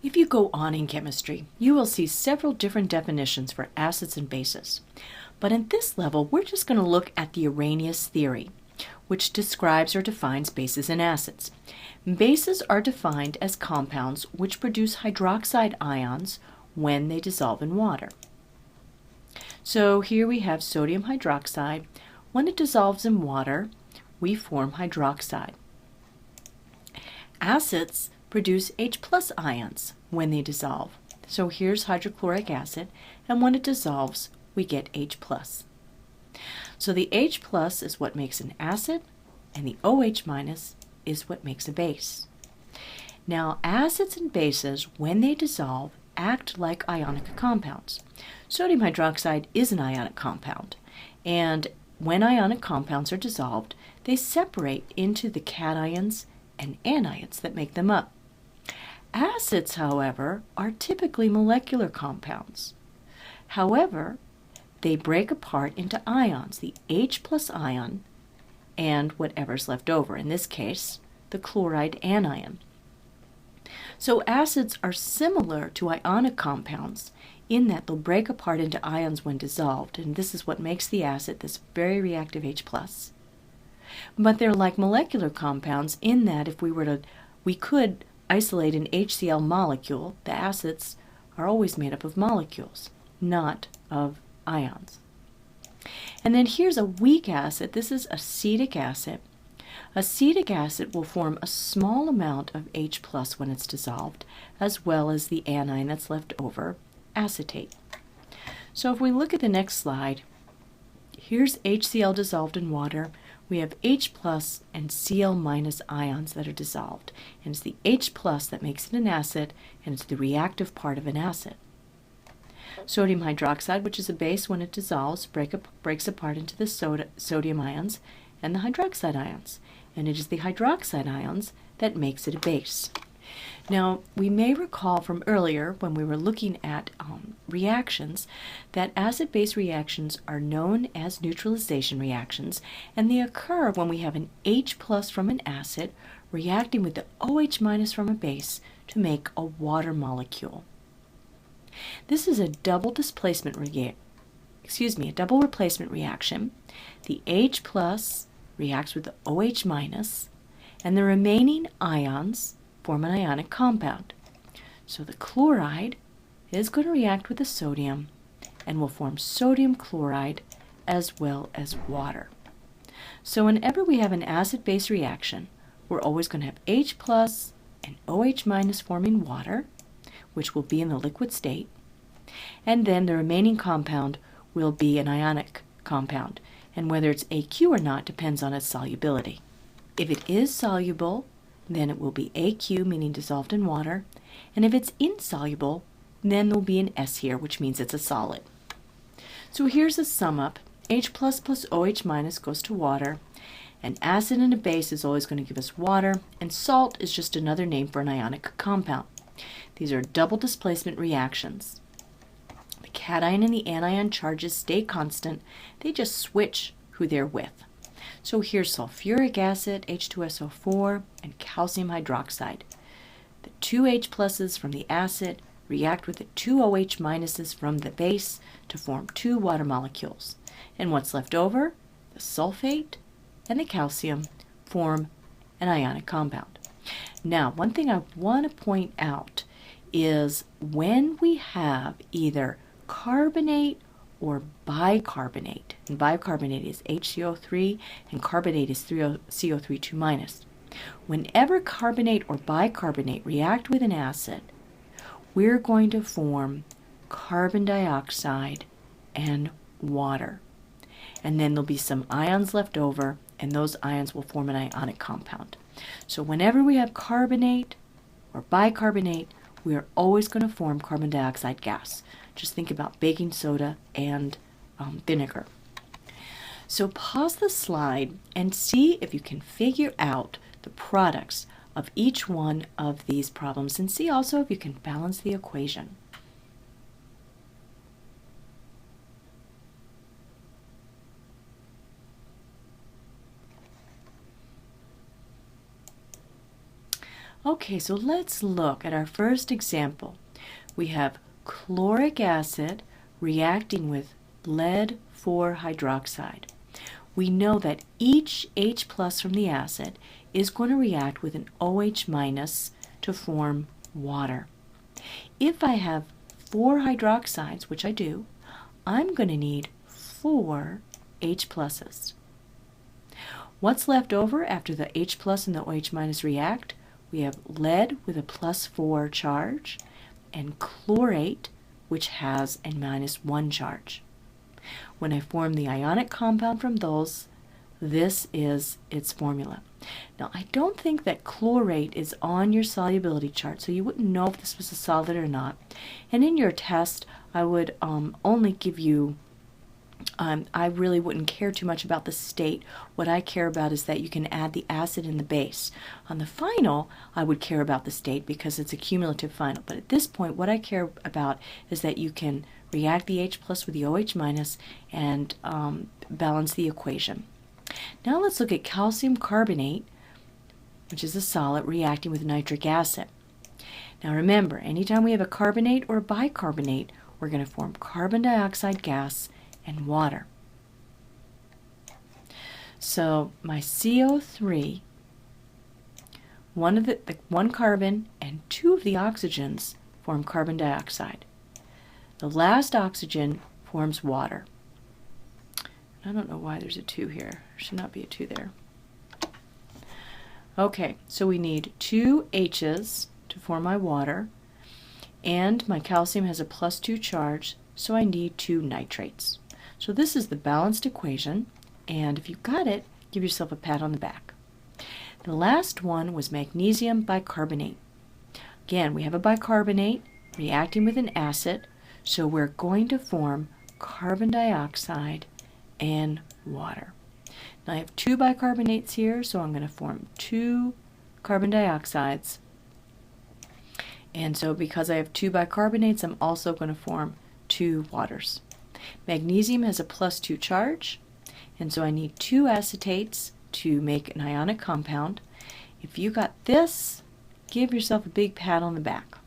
If you go on in chemistry, you will see several different definitions for acids and bases. But in this level, we're just going to look at the Arrhenius theory, which describes or defines bases and acids. Bases are defined as compounds which produce hydroxide ions when they dissolve in water. So here we have sodium hydroxide. When it dissolves in water, we form hydroxide. Acids produce H plus ions when they dissolve. So here's hydrochloric acid, and when it dissolves, we get H plus. So the H plus is what makes an acid, and the OH minus is what makes a base. Now, acids and bases, when they dissolve, act like ionic compounds. Sodium hydroxide is an ionic compound, and when ionic compounds are dissolved, they separate into the cations and anions that make them up. Acids, however, are typically molecular compounds. However, they break apart into ions, the H plus ion and whatever's left over, in this case, the chloride anion. So acids are similar to ionic compounds in that they'll break apart into ions when dissolved, and this is what makes the acid this very reactive H plus. But they're like molecular compounds in that if we could isolate an HCl molecule, the acids are always made up of molecules, not of ions. And then here's a weak acid. This is acetic acid. Acetic acid will form a small amount of H plus when it's dissolved, as well as the anion that's left over, acetate. So if we look at the next slide, here's HCl dissolved in water. We have H plus and Cl minus ions that are dissolved. And it's the H plus that makes it an acid, and it's the reactive part of an acid. Sodium hydroxide, which is a base, when it dissolves, breaks apart into the sodium ions and the hydroxide ions. And it is the hydroxide ions that makes it a base. Now, we may recall from earlier when we were looking at reactions that acid-base reactions are known as neutralization reactions, and they occur when we have an H plus from an acid reacting with the OH minus from a base to make a water molecule. This is a double replacement reaction. The H plus reacts with the OH minus, and the remaining ions form an ionic compound. So the chloride is going to react with the sodium and will form sodium chloride as well as water. So whenever we have an acid-base reaction, we're always going to have H plus and OH minus forming water, which will be in the liquid state, and then the remaining compound will be an ionic compound, and whether it's AQ or not depends on its solubility. If it is soluble, then it will be AQ, meaning dissolved in water, and if it's insoluble, then there'll be an S here, which means it's a solid. So here's a sum up. H plus plus OH minus goes to water. An acid and a base is always going to give us water, and salt is just another name for an ionic compound. These are double displacement reactions. The cation and the anion charges stay constant. They just switch who they're with. So here's sulfuric acid, H2SO4, and calcium hydroxide. The two H pluses from the acid react with the two OH minuses from the base to form two water molecules. And what's left over, the sulfate and the calcium, form an ionic compound. Now, one thing I want to point out is when we have either carbonate or bicarbonate, and bicarbonate is HCO3 and carbonate is CO3 2-. Whenever carbonate or bicarbonate react with an acid, we're going to form carbon dioxide and water. And then there'll be some ions left over, and those ions will form an ionic compound. So whenever we have carbonate or bicarbonate, we are always going to form carbon dioxide gas. Just think about baking soda and vinegar. So pause the slide and see if you can figure out the products of each one of these problems, and see also if you can balance the equation. Okay. Okay, so let's look at our first example. We have chloric acid reacting with lead 4 hydroxide. We know that each H plus from the acid is going to react with an OH minus to form water. If I have 4 hydroxides, which I do, I'm going to need 4 H pluses. What's left over after the H plus and the OH minus react? We have lead with a +4 charge and chlorate, which has a -1 charge. When I form the ionic compound from those, this is its formula. Now, I don't think that chlorate is on your solubility chart, so you wouldn't know if this was a solid or not. And in your test, I would only give you, I really wouldn't care too much about the state. What I care about is that you can add the acid and the base. On the final, I would care about the state because it's a cumulative final. But at this point, what I care about is that you can react the H plus with the OH minus and balance the equation. Now let's look at calcium carbonate, which is a solid, reacting with nitric acid. Now remember, anytime we have a carbonate or a bicarbonate, we're going to form carbon dioxide gas and water. So my CO3, one carbon and 2 of the oxygens form carbon dioxide. The last oxygen forms water. I don't know why there's a 2 here. There should not be a 2 there. Okay, so we need 2 H's to form my water, and my calcium has a +2 charge, so I need 2 nitrates. So this is the balanced equation, and if you got it, give yourself a pat on the back. The last one was magnesium bicarbonate. Again, we have a bicarbonate reacting with an acid, so we're going to form carbon dioxide and water. Now I have 2 bicarbonates here, so I'm going to form 2 carbon dioxides. And so because I have 2 bicarbonates, I'm also going to form 2 waters. Magnesium has a +2 charge, and so I need 2 acetates to make an ionic compound. If you got this, give yourself a big pat on the back.